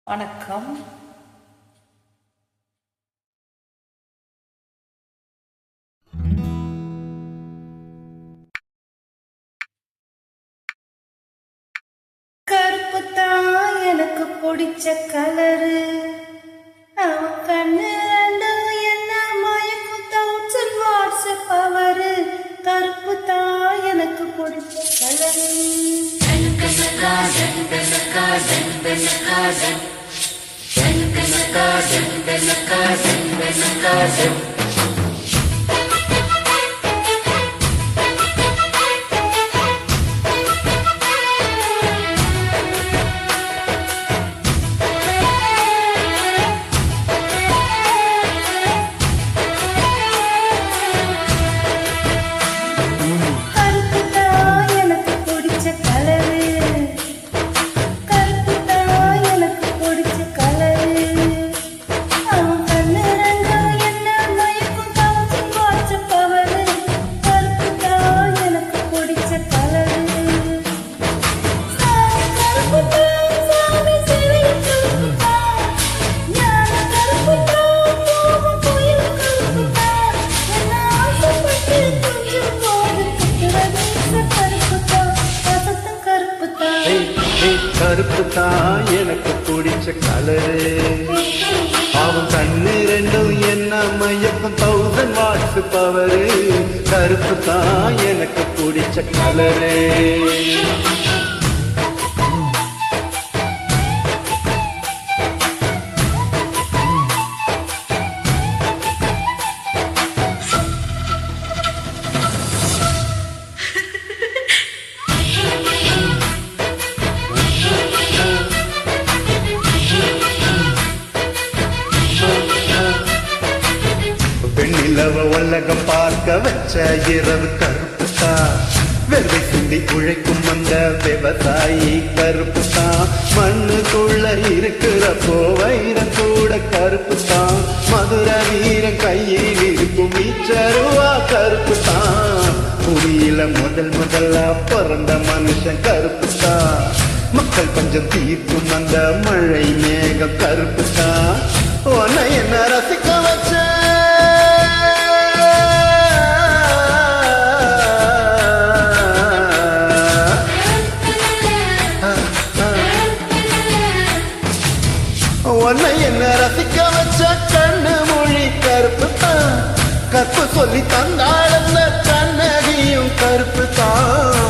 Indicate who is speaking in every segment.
Speaker 1: வணக்கம். கருப்பு தான் எனக்கு பிடிச்ச கலரு, அவன் கண்ணு ரெண்டும் என்ன மயக்கும் தௌசண்ட் வாட்ஸ் பவரு. கருப்பு தான் எனக்கு பிடிச்ச கலரு.
Speaker 2: கருப்பு தான் எனக்கு பிடிச்ச கலரு, அவன் கண்ணு ரெண்டும் என்ன மயக்கும் தௌசண்ட் வாட்ஸ் பவரு. கருப்பு தான் எனக்கு பிடிச்ச கலரு. பெண்ணிலவ உலகம் பார்க்க வச்ச இரவு கருப்பு தான், வெறுவை சிந்தி உழைக்கும் அந்த விவசாயி கருப்பு தான். மண்ணுக்குள்ள இருக்கிறப்போ வைரம் கூட கருப்பு தான். மதுர வீரன் கையில் இருக்கும் மீச்சருவா கருப்பு தான். புவியில முதலா பிறந்த மனுஷன் கருப்பு தான். மக்கள் பஞ்சம் தீர்க்கும் அந்த மழை மேகம் கருப்பு தான். உன்னை என்ன ரசிக்க வச்ச உன்னை என்ன ரசிக்க வச்ச கண்ணு மொழி கருப்பு தான். கற்பு சொல்லி தந்தாள் அந்த கண்ணகியும் கருப்பு தான்.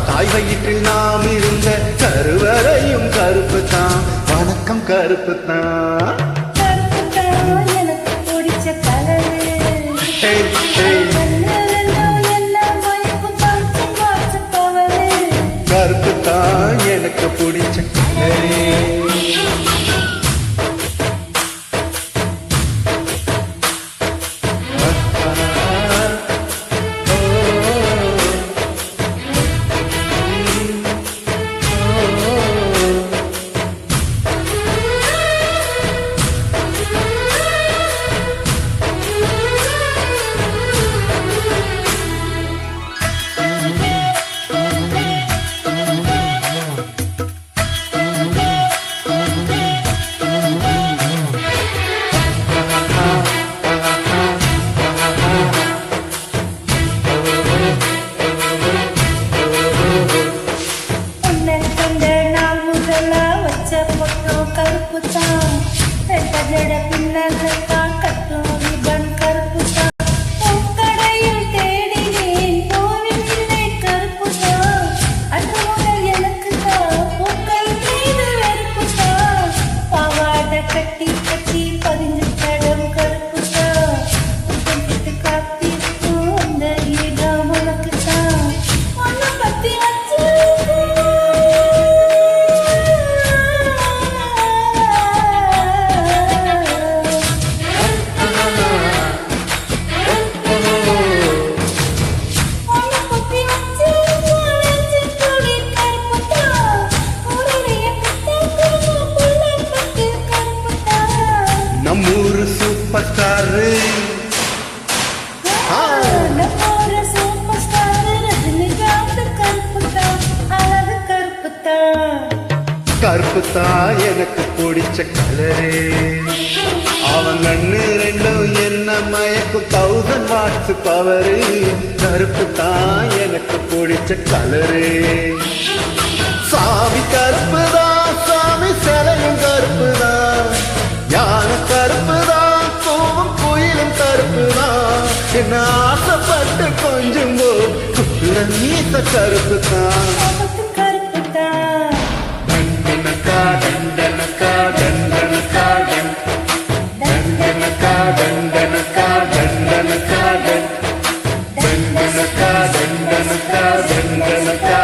Speaker 2: தாய் வயிற்றில் நாம் இருந்த கருவறையும் கருப்பு தான். வணக்கம் கருப்பு தான்.
Speaker 1: எனக்கு பிடிச்ச கலரு.
Speaker 2: கருப்பு தான் எனக்கு பிடிச்ச கலரு. கருப்பு தான் எனக்கு பிடிச்ச கலரே அவன் கண்ணு ரெண்டும் என்ன மயக்கும் 1000 வாட்ஸ் பவரு கருப்பு தான் எனக்கு பிடிச்ச கலரே சாமி கருப்பு தான் சாமி சிலையும் கருப்பு தான் ஞான கருப்பு தான் கோவம் கோயிலும் கருப்பு தான் என்ன ஆசைப்பட்டு கொஞ்சம் நீத்த கருப்பு தான்
Speaker 1: முகத்தும் கருப்புத்தான்.
Speaker 2: தண்டனக்கா தண்டனக்கா தண்டனக்கா தண்டனக்கா தண்டனக்கா தண்டனக்கா தண்டனக்கா தண்டனக்கா தண்டனக்கா